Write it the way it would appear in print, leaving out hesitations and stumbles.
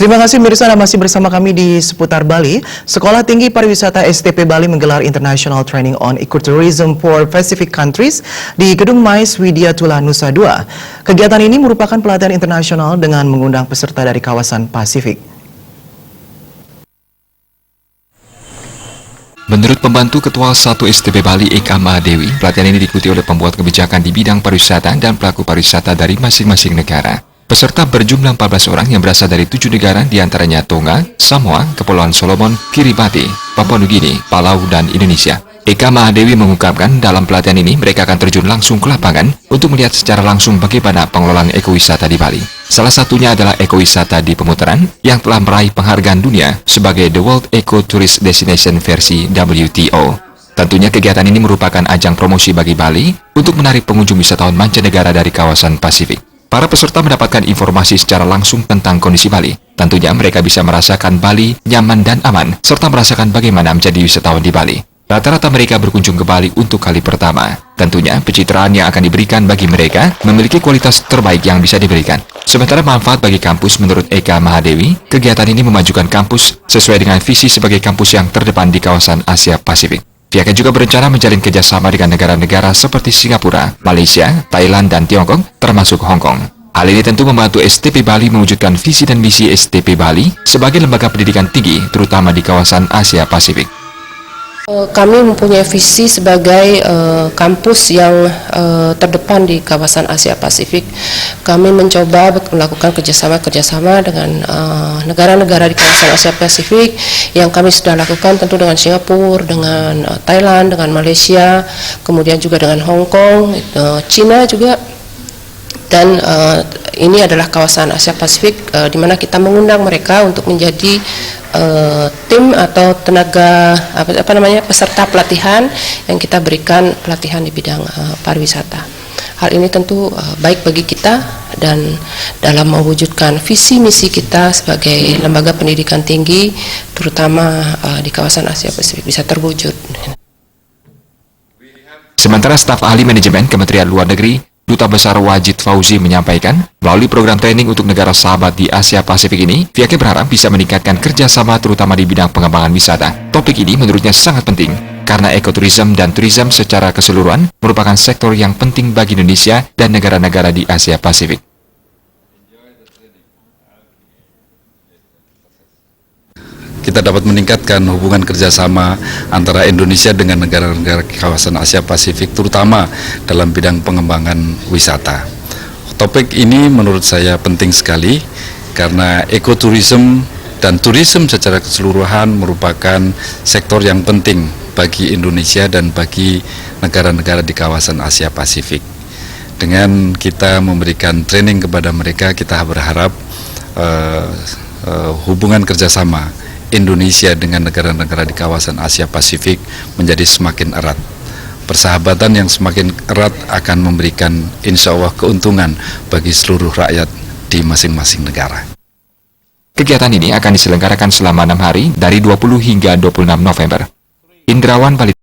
Terima kasih Mirsa, Anda masih bersama kami di Seputar Bali. Sekolah Tinggi Pariwisata STP Bali menggelar International Training on Ecotourism for Pacific Countries di Gedung Mais Widya Tula Nusa Dua. Kegiatan ini merupakan pelatihan internasional dengan mengundang peserta dari kawasan Pasifik. Menurut pembantu Ketua 1 STP Bali Eka Mahadewi, pelatihan ini diikuti oleh pembuat kebijakan di bidang pariwisata dan pelaku pariwisata dari masing-masing negara. Peserta berjumlah 14 orang yang berasal dari 7 negara, diantaranya Tonga, Samoa, Kepulauan Solomon, Kiribati, Papua Nugini, Palau, dan Indonesia. Eka Mahadewi mengungkapkan dalam pelatihan ini mereka akan terjun langsung ke lapangan untuk melihat secara langsung bagaimana pengelolaan ekowisata di Bali. Salah satunya adalah ekowisata di Pemutaran yang telah meraih penghargaan dunia sebagai The World Eco Tourist Destination versi WTO. Tentunya kegiatan ini merupakan ajang promosi bagi Bali untuk menarik pengunjung wisatawan mancanegara dari kawasan Pasifik. Para peserta mendapatkan informasi secara langsung tentang kondisi Bali. Tentunya mereka bisa merasakan Bali nyaman dan aman, serta merasakan bagaimana menjadi wisatawan di Bali. Rata-rata mereka berkunjung ke Bali untuk kali pertama. Tentunya pencitraan yang akan diberikan bagi mereka memiliki kualitas terbaik yang bisa diberikan. Sementara manfaat bagi kampus menurut Eka Mahadewi, kegiatan ini memajukan kampus sesuai dengan visi sebagai kampus yang terdepan di kawasan Asia Pasifik. Pihaknya juga berencana menjalin kerjasama dengan negara-negara seperti Singapura, Malaysia, Thailand, dan Tiongkok, termasuk Hong Kong. Hal ini tentu membantu STP Bali mewujudkan visi dan misi STP Bali sebagai lembaga pendidikan tinggi, terutama di kawasan Asia Pasifik. Kami mempunyai visi sebagai kampus yang terdepan di kawasan Asia Pasifik. Kami mencoba melakukan kerjasama dengan negara-negara di kawasan Asia Pasifik yang kami sudah lakukan, tentu dengan Singapura, dengan Thailand, dengan Malaysia, kemudian juga dengan Hong Kong, Cina juga. Dan ini adalah kawasan Asia Pasifik di mana kita mengundang mereka untuk menjadi tim atau tenaga peserta pelatihan yang kita berikan pelatihan di bidang pariwisata. Hal ini tentu baik bagi kita dan dalam mewujudkan visi misi kita sebagai lembaga pendidikan tinggi, terutama di kawasan Asia Pasifik bisa terwujud. Sementara staf ahli manajemen Kementerian Luar Negeri Duta Besar Wajid Fauzi menyampaikan, melalui program training untuk negara sahabat di Asia Pasifik ini, pihaknya berharap bisa meningkatkan kerjasama terutama di bidang pengembangan wisata. Topik ini menurutnya sangat penting, karena ekoturism dan turisme secara keseluruhan merupakan sektor yang penting bagi Indonesia dan negara-negara di Asia Pasifik. Kita dapat meningkatkan hubungan kerjasama antara Indonesia dengan negara-negara kawasan Asia Pasifik, terutama dalam bidang pengembangan wisata. Topik ini menurut saya penting sekali karena ekoturism dan turisme secara keseluruhan merupakan sektor yang penting bagi Indonesia dan bagi negara-negara di kawasan Asia Pasifik. Dengan kita memberikan training kepada mereka, kita berharap hubungan kerjasama Indonesia dengan negara-negara di kawasan Asia Pasifik menjadi semakin erat. Persahabatan yang semakin erat akan memberikan insya Allah keuntungan bagi seluruh rakyat di masing-masing negara. Kegiatan ini akan diselenggarakan selama 6 hari dari 20 hingga 26 November. Indrawan Bali.